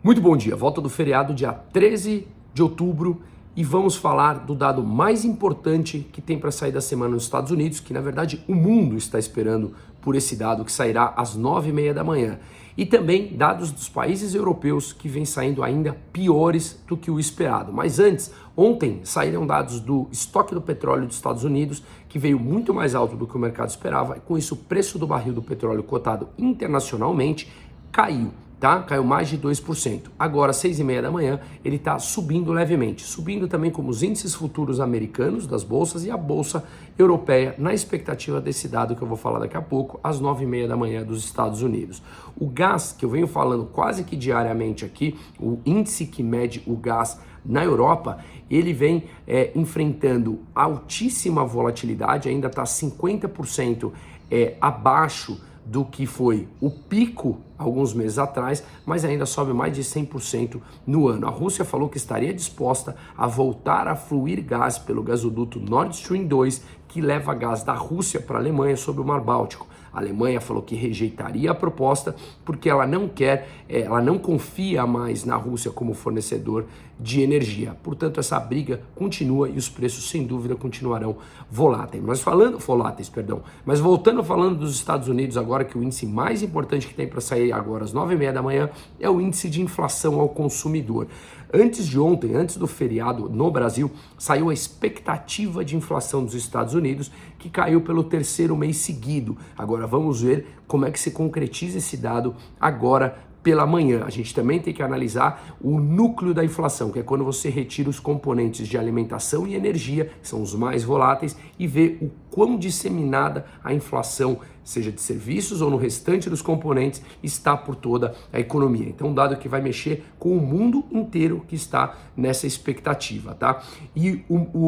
Muito bom dia, volta do feriado dia 13 de outubro e vamos falar do dado mais importante que tem para sair da semana nos Estados Unidos, que na verdade o mundo está esperando por esse dado que sairá às 9h30 da manhã. E também dados dos países europeus que vêm saindo ainda piores do que o esperado. Mas antes, ontem saíram dados do estoque do petróleo dos Estados Unidos, que veio muito mais alto do que o mercado esperava, e com isso o preço do barril do petróleo cotado internacionalmente caiu. Tá? Caiu mais de 2%. Agora, às 6h30 da manhã, ele está subindo levemente. Subindo também como os índices futuros americanos das bolsas e a bolsa europeia, na expectativa desse dado que eu vou falar daqui a pouco, às 9h30 da manhã dos Estados Unidos. O gás, que eu venho falando quase que diariamente aqui, o índice que mede o gás na Europa, ele vem enfrentando altíssima volatilidade, ainda está 50% abaixo do que foi o pico alguns meses atrás, mas ainda sobe mais de 100% no ano. A Rússia falou que estaria disposta a voltar a fluir gás pelo gasoduto Nord Stream 2, que leva gás da Rússia para a Alemanha sob o Mar Báltico. A Alemanha falou que rejeitaria a proposta porque ela não quer, ela não confia mais na Rússia como fornecedor de energia. Portanto, essa briga continua e os preços, sem dúvida, continuarão voláteis. Mas voltando falando dos Estados Unidos agora, que o índice mais importante que tem para sair agora às 9h30 da manhã é o índice de inflação ao consumidor. Antes de ontem, antes do feriado no Brasil, saiu a expectativa de inflação dos Estados Unidos, que caiu pelo terceiro mês seguido. Agora vamos ver como é que se concretiza esse dado agora pela manhã. A gente também tem que analisar o núcleo da inflação, que é quando você retira os componentes de alimentação e energia, que são os mais voláteis, e vê o quão disseminada a inflação, seja de serviços ou no restante dos componentes, está por toda a economia. Então, um dado que vai mexer com o mundo inteiro que está nessa expectativa, tá? E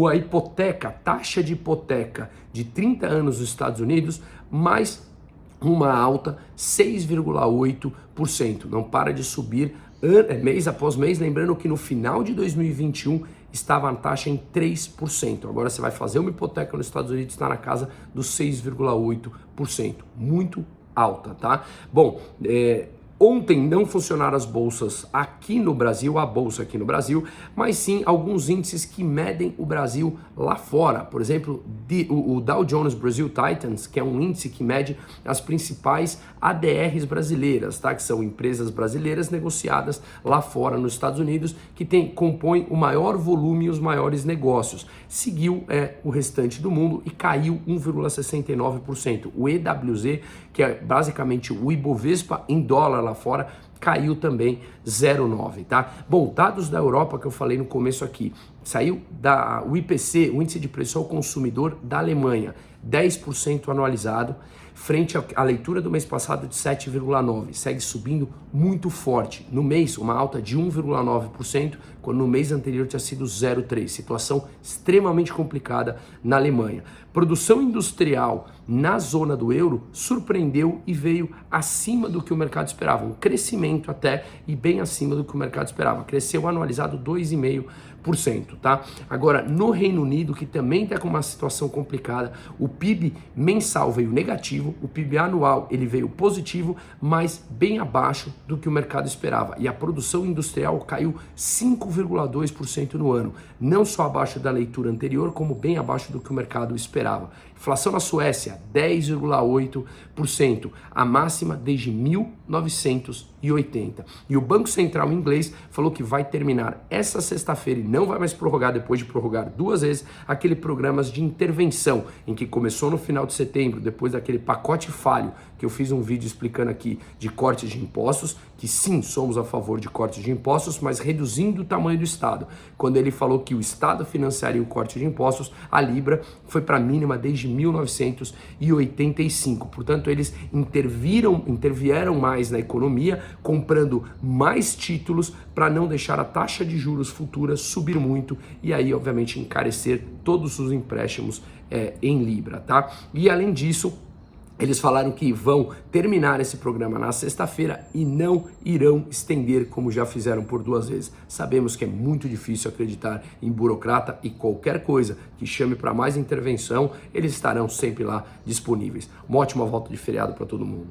a hipoteca, taxa de hipoteca de 30 anos nos Estados Unidos, mais uma alta 6,8%. Não para de subir mês após mês, lembrando que no final de 2021 estava a taxa em 3%. Agora você vai fazer uma hipoteca nos Estados Unidos, está na casa dos 6,8%. Muito alta, tá? Bom, ontem não funcionaram as bolsas aqui no Brasil, a bolsa aqui no Brasil, mas sim alguns índices que medem o Brasil lá fora. Por exemplo, o Dow Jones Brazil Titans, que é um índice que mede as principais ADRs brasileiras, tá? Que são empresas brasileiras negociadas lá fora nos Estados Unidos, que compõem o maior volume e os maiores negócios. Seguiu o restante do mundo e caiu 1,69%. O EWZ, que é basicamente o Ibovespa em dólar lá fora, caiu também 0,9, tá? Bom, dados da Europa que eu falei no começo aqui, saiu o IPC, o Índice de Preço ao Consumidor da Alemanha, 10% anualizado, frente à leitura do mês passado de 7,9%, segue subindo muito forte. No mês, uma alta de 1,9%, quando no mês anterior tinha sido 0,3%. Situação extremamente complicada na Alemanha. Produção industrial na zona do euro surpreendeu e veio acima do que o mercado esperava. Um crescimento até e bem acima do que o mercado esperava. Cresceu anualizado 2,5%, tá? Agora, no Reino Unido, que também está com uma situação complicada, o PIB mensal veio negativo, o PIB anual ele veio positivo, mas bem abaixo do que o mercado esperava. E a produção industrial caiu 5,2% no ano, não só abaixo da leitura anterior, como bem abaixo do que o mercado esperava. Inflação na Suécia, 10,8%, a máxima desde 1980. E o Banco Central inglês falou que vai terminar essa sexta-feira e não vai mais prorrogar, depois de prorrogar 2 vezes, aquele programa de intervenção, em que começou no final de setembro, depois daquele pacote falho, que eu fiz um vídeo explicando aqui, de cortes de impostos, que sim, somos a favor de cortes de impostos, mas reduzindo o tamanho do Estado. Quando ele falou que o Estado financiaria o corte de impostos, a Libra foi para a mínima desde 1985. Portanto, eles intervieram mais na economia, comprando mais títulos para não deixar a taxa de juros futuras subir muito e aí, obviamente, encarecer todos os empréstimos em Libra, tá? E além disso, eles falaram que vão terminar esse programa na sexta-feira e não irão estender como já fizeram por 2 vezes. Sabemos que é muito difícil acreditar em burocrata e qualquer coisa que chame para mais intervenção, eles estarão sempre lá disponíveis. Uma ótima volta de feriado para todo mundo.